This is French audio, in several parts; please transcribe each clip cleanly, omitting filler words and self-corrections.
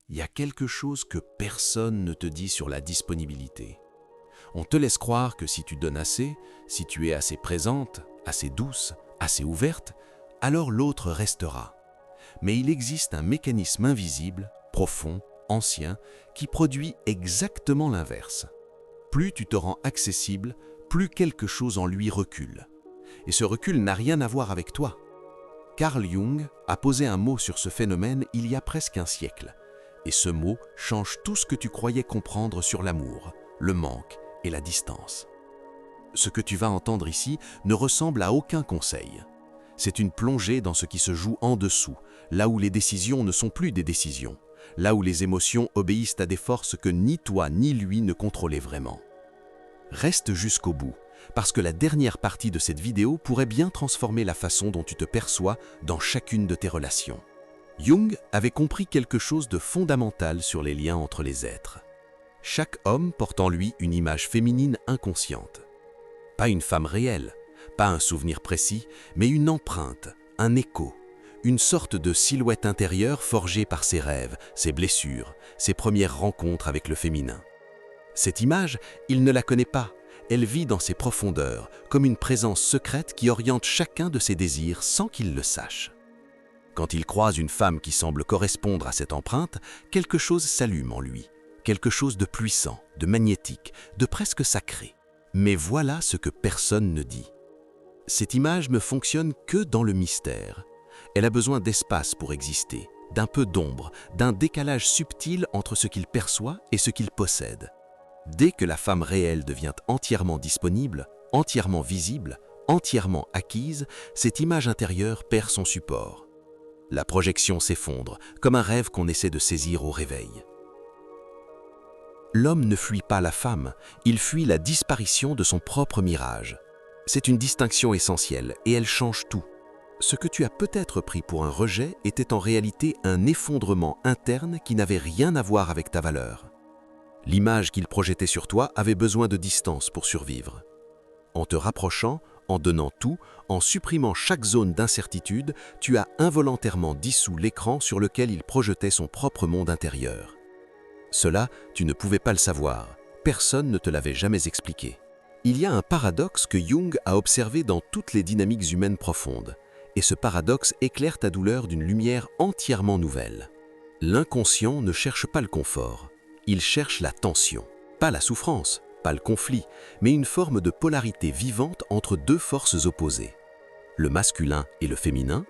il y a quelque chose que personne ne te dit sur la disponibilité. On te laisse croire que si tu donnes assez, si tu es assez présente, assez douce, assez ouverte, alors l'autre restera. Mais il existe un mécanisme invisible, profond, ancien, qui produit exactement l'inverse. Plus tu te rends accessible, plus quelque chose en lui recule. Et ce recul n'a rien à voir avec toi. Carl Jung a posé un mot sur ce phénomène il y a presque un siècle. Et ce mot change tout ce que tu croyais comprendre sur l'amour, le manque et la distance. Ce que tu vas entendre ici ne ressemble à aucun conseil. C'est une plongée dans ce qui se joue en dessous, là où les décisions ne sont plus des décisions, là où les émotions obéissent à des forces que ni toi ni lui ne contrôlez vraiment. Reste jusqu'au bout, parce que la dernière partie de cette vidéo pourrait bien transformer la façon dont tu te perçois dans chacune de tes relations. Jung avait compris quelque chose de fondamental sur les liens entre les êtres. Chaque homme porte en lui une image féminine inconsciente. Pas une femme réelle, pas un souvenir précis, mais une empreinte, un écho, une sorte de silhouette intérieure forgée par ses rêves, ses blessures, ses premières rencontres avec le féminin. Cette image, il ne la connaît pas, elle vit dans ses profondeurs, comme une présence secrète qui oriente chacun de ses désirs sans qu'il le sache. Quand il croise une femme qui semble correspondre à cette empreinte, quelque chose s'allume en lui, quelque chose de puissant, de magnétique, de presque sacré. Mais voilà ce que personne ne dit. Cette image ne fonctionne que dans le mystère. Elle a besoin d'espace pour exister, d'un peu d'ombre, d'un décalage subtil entre ce qu'il perçoit et ce qu'il possède. Dès que la femme réelle devient entièrement disponible, entièrement visible, entièrement acquise, cette image intérieure perd son support. La projection s'effondre, comme un rêve qu'on essaie de saisir au réveil. L'homme ne fuit pas la femme, il fuit la disparition de son propre mirage. C'est une distinction essentielle et elle change tout. Ce que tu as peut-être pris pour un rejet était en réalité un effondrement interne qui n'avait rien à voir avec ta valeur. L'image qu'il projetait sur toi avait besoin de distance pour survivre. En te rapprochant, en donnant tout, en supprimant chaque zone d'incertitude, tu as involontairement dissous l'écran sur lequel il projetait son propre monde intérieur. Cela, tu ne pouvais pas le savoir. Personne ne te l'avait jamais expliqué. Il y a un paradoxe que Jung a observé dans toutes les dynamiques humaines profondes. Et ce paradoxe éclaire ta douleur d'une lumière entièrement nouvelle. L'inconscient ne cherche pas le confort. Il cherche la tension. Pas la souffrance, pas le conflit, mais une forme de polarité vivante entre deux forces opposées. Le masculin et le féminin,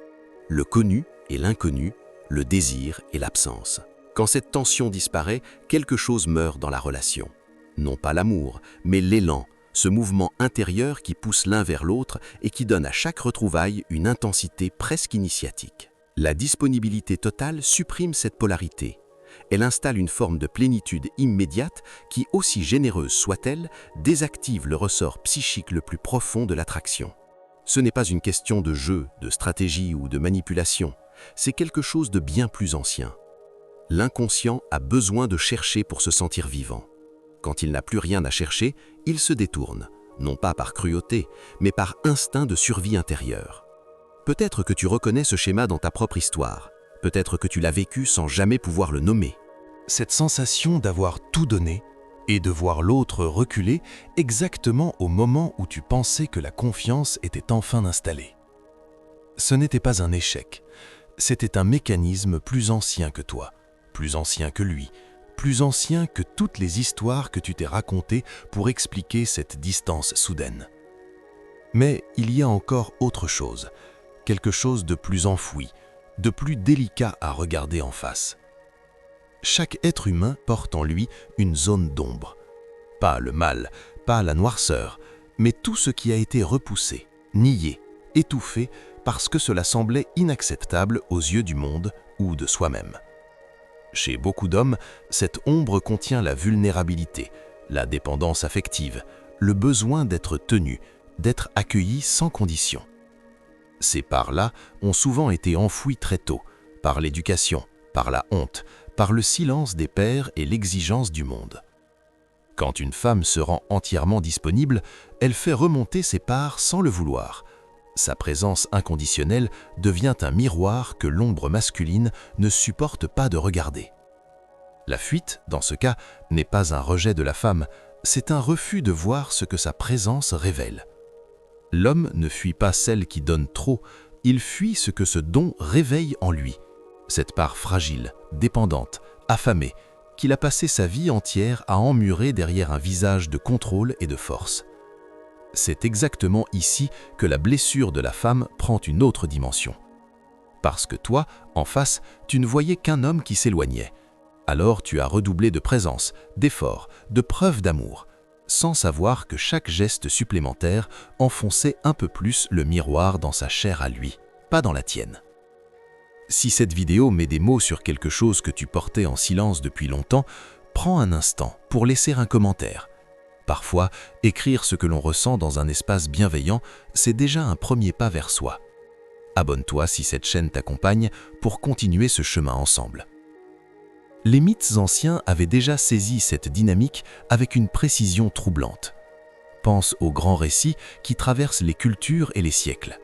le connu et l'inconnu, le désir et l'absence. Quand cette tension disparaît, quelque chose meurt dans la relation. Non pas l'amour, mais l'élan, ce mouvement intérieur qui pousse l'un vers l'autre et qui donne à chaque retrouvaille une intensité presque initiatique. La disponibilité totale supprime cette polarité. Elle installe une forme de plénitude immédiate qui, aussi généreuse soit-elle, désactive le ressort psychique le plus profond de l'attraction. Ce n'est pas une question de jeu, de stratégie ou de manipulation, c'est quelque chose de bien plus ancien. L'inconscient a besoin de chercher pour se sentir vivant. Quand il n'a plus rien à chercher, il se détourne, non pas par cruauté, mais par instinct de survie intérieure. Peut-être que tu reconnais ce schéma dans ta propre histoire. Peut-être que tu l'as vécu sans jamais pouvoir le nommer. Cette sensation d'avoir tout donné et de voir l'autre reculer exactement au moment où tu pensais que la confiance était enfin installée. Ce n'était pas un échec, c'était un mécanisme plus ancien que toi, plus ancien que lui, plus ancien que toutes les histoires que tu t'es racontées pour expliquer cette distance soudaine. Mais il y a encore autre chose, quelque chose de plus enfoui, de plus délicat à regarder en face. Chaque être humain porte en lui une zone d'ombre. Pas le mal, pas la noirceur, mais tout ce qui a été repoussé, nié, étouffé parce que cela semblait inacceptable aux yeux du monde ou de soi-même. Chez beaucoup d'hommes, cette ombre contient la vulnérabilité, la dépendance affective, le besoin d'être tenu, d'être accueilli sans condition. Ces parts-là ont souvent été enfouies très tôt, par l'éducation, par la honte, par le silence des pères et l'exigence du monde. Quand une femme se rend entièrement disponible, elle fait remonter ses parts sans le vouloir. Sa présence inconditionnelle devient un miroir que l'ombre masculine ne supporte pas de regarder. La fuite, dans ce cas, n'est pas un rejet de la femme, c'est un refus de voir ce que sa présence révèle. L'homme ne fuit pas celle qui donne trop, il fuit ce que ce don réveille en lui, cette part fragile, dépendante, affamée, qu'il a passé sa vie entière à emmurer derrière un visage de contrôle et de force. C'est exactement ici que la blessure de la femme prend une autre dimension. Parce que toi, en face, tu ne voyais qu'un homme qui s'éloignait. Alors tu as redoublé de présence, d'efforts, de preuves d'amour, sans savoir que chaque geste supplémentaire enfonçait un peu plus le miroir dans sa chair à lui, pas dans la tienne. Si cette vidéo met des mots sur quelque chose que tu portais en silence depuis longtemps, prends un instant pour laisser un commentaire. Parfois, écrire ce que l'on ressent dans un espace bienveillant, c'est déjà un premier pas vers soi. Abonne-toi si cette chaîne t'accompagne pour continuer ce chemin ensemble. Les mythes anciens avaient déjà saisi cette dynamique avec une précision troublante. Pense aux grands récits qui traversent les cultures et les siècles.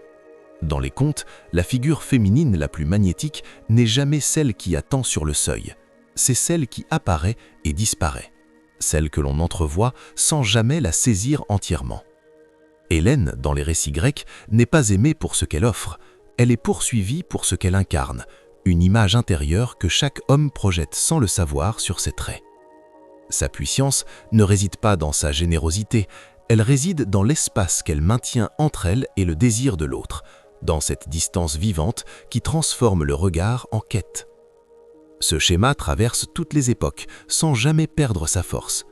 Dans les contes, la figure féminine la plus magnétique n'est jamais celle qui attend sur le seuil. C'est celle qui apparaît et disparaît. Celle que l'on entrevoit sans jamais la saisir entièrement. Hélène, dans les récits grecs, n'est pas aimée pour ce qu'elle offre. Elle est poursuivie pour ce qu'elle incarne, une image intérieure que chaque homme projette sans le savoir sur ses traits. Sa puissance ne réside pas dans sa générosité, elle réside dans l'espace qu'elle maintient entre elle et le désir de l'autre, dans cette distance vivante qui transforme le regard en quête. Ce schéma traverse toutes les époques, sans jamais perdre sa force.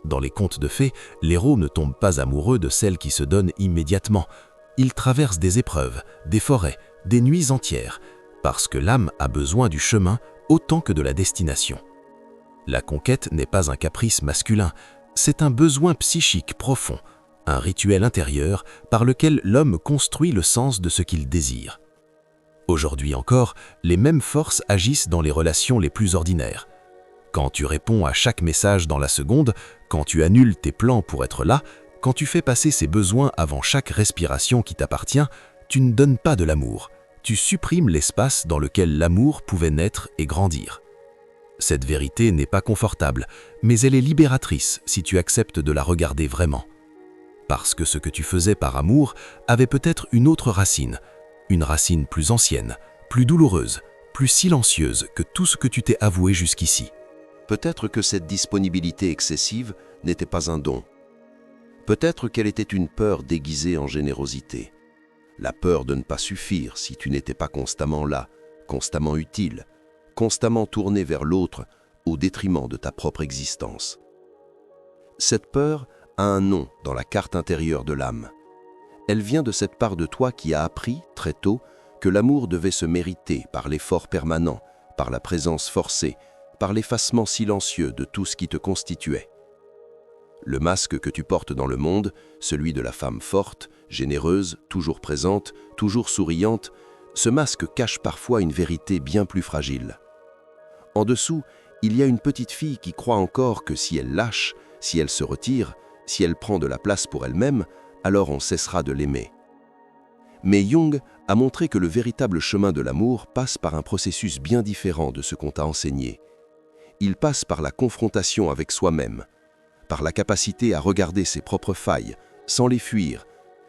Dans les contes de fées, l'héros ne tombe pas amoureux de celle qui se donne immédiatement. Il traverse des épreuves, des forêts, des nuits entières, parce que l'âme a besoin du chemin autant que de la destination. La conquête n'est pas un caprice masculin, c'est un besoin psychique profond, un rituel intérieur par lequel l'homme construit le sens de ce qu'il désire. Aujourd'hui encore, les mêmes forces agissent dans les relations les plus ordinaires. Quand tu réponds à chaque message dans la seconde, quand tu annules tes plans pour être là, quand tu fais passer ses besoins avant chaque respiration qui t'appartient, tu ne donnes pas de l'amour. Tu supprimes l'espace dans lequel l'amour pouvait naître et grandir. Cette vérité n'est pas confortable, mais elle est libératrice si tu acceptes de la regarder vraiment. Parce que ce que tu faisais par amour avait peut-être une autre racine, une racine plus ancienne, plus douloureuse, plus silencieuse que tout ce que tu t'es avoué jusqu'ici. Peut-être que cette disponibilité excessive n'était pas un don. Peut-être qu'elle était une peur déguisée en générosité. La peur de ne pas suffire si tu n'étais pas constamment là, constamment utile, constamment tourné vers l'autre au détriment de ta propre existence. Cette peur a un nom dans la carte intérieure de l'âme. Elle vient de cette part de toi qui a appris, très tôt, que l'amour devait se mériter par l'effort permanent, par la présence forcée, par l'effacement silencieux de tout ce qui te constituait. Le masque que tu portes dans le monde, celui de la femme forte, généreuse, toujours présente, toujours souriante, ce masque cache parfois une vérité bien plus fragile. En dessous, il y a une petite fille qui croit encore que si elle lâche, si elle se retire, si elle prend de la place pour elle-même, alors on cessera de l'aimer. Mais Jung a montré que le véritable chemin de l'amour passe par un processus bien différent de ce qu'on t'a enseigné. Il passe par la confrontation avec soi-même, par la capacité à regarder ses propres failles sans les fuir,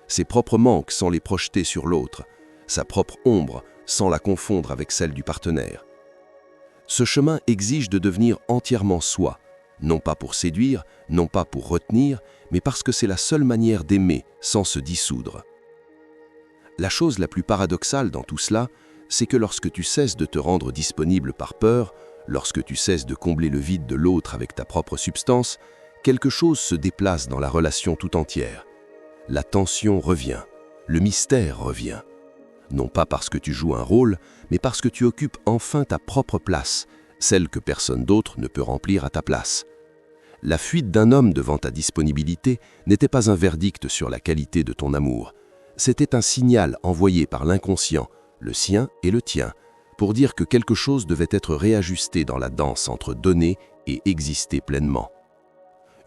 ses propres manques sans les projeter sur l'autre, sa propre ombre sans la confondre avec celle du partenaire. Ce chemin exige de devenir entièrement soi, non pas pour séduire, non pas pour retenir, mais parce que c'est la seule manière d'aimer sans se dissoudre. La chose la plus paradoxale dans tout cela, c'est que lorsque tu cesses de te rendre disponible par peur, lorsque tu cesses de combler le vide de l'autre avec ta propre substance, quelque chose se déplace dans la relation tout entière. La tension revient, le mystère revient. Non pas parce que tu joues un rôle, mais parce que tu occupes enfin ta propre place, celle que personne d'autre ne peut remplir à ta place. La fuite d'un homme devant ta disponibilité n'était pas un verdict sur la qualité de ton amour. C'était un signal envoyé par l'inconscient, le sien et le tien, pour dire que quelque chose devait être réajusté dans la danse entre donner et exister pleinement.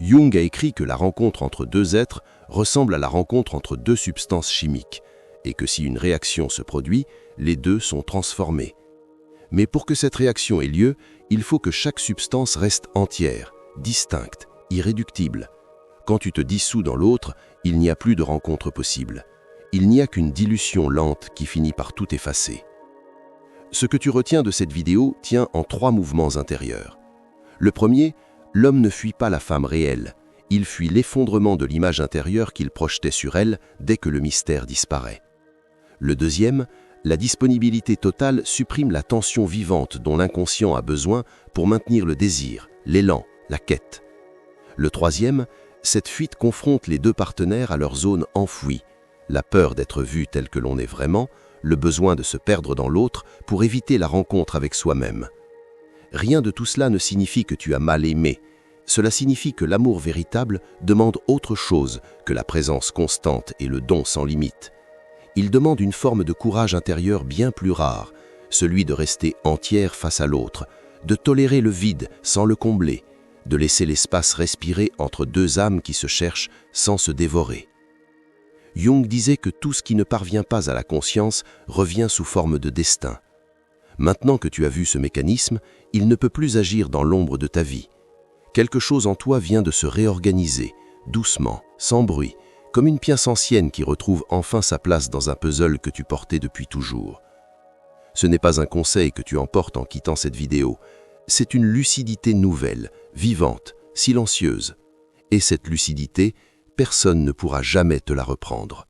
Jung a écrit que la rencontre entre deux êtres ressemble à la rencontre entre deux substances chimiques, et que si une réaction se produit, les deux sont transformés. Mais pour que cette réaction ait lieu, il faut que chaque substance reste entière, distincte, irréductible. Quand tu te dissous dans l'autre, il n'y a plus de rencontre possible. Il n'y a qu'une dilution lente qui finit par tout effacer. Ce que tu retiens de cette vidéo tient en 3 mouvements intérieurs. Le premier, l'homme ne fuit pas la femme réelle. Il fuit l'effondrement de l'image intérieure qu'il projetait sur elle dès que le mystère disparaît. Le deuxième, la disponibilité totale supprime la tension vivante dont l'inconscient a besoin pour maintenir le désir, l'élan, la quête. Le troisième, cette fuite confronte les 2 partenaires à leur zone enfouie, la peur d'être vu tel que l'on est vraiment, le besoin de se perdre dans l'autre pour éviter la rencontre avec soi-même. Rien de tout cela ne signifie que tu as mal aimé. Cela signifie que l'amour véritable demande autre chose que la présence constante et le don sans limite. Il demande une forme de courage intérieur bien plus rare, celui de rester entière face à l'autre, de tolérer le vide sans le combler, de laisser l'espace respirer entre 2 âmes qui se cherchent sans se dévorer. Jung disait que tout ce qui ne parvient pas à la conscience revient sous forme de destin. Maintenant que tu as vu ce mécanisme, il ne peut plus agir dans l'ombre de ta vie. Quelque chose en toi vient de se réorganiser, doucement, sans bruit, comme une pièce ancienne qui retrouve enfin sa place dans un puzzle que tu portais depuis toujours. Ce n'est pas un conseil que tu emportes en quittant cette vidéo, c'est une lucidité nouvelle, vivante, silencieuse. Et cette lucidité, personne ne pourra jamais te la reprendre.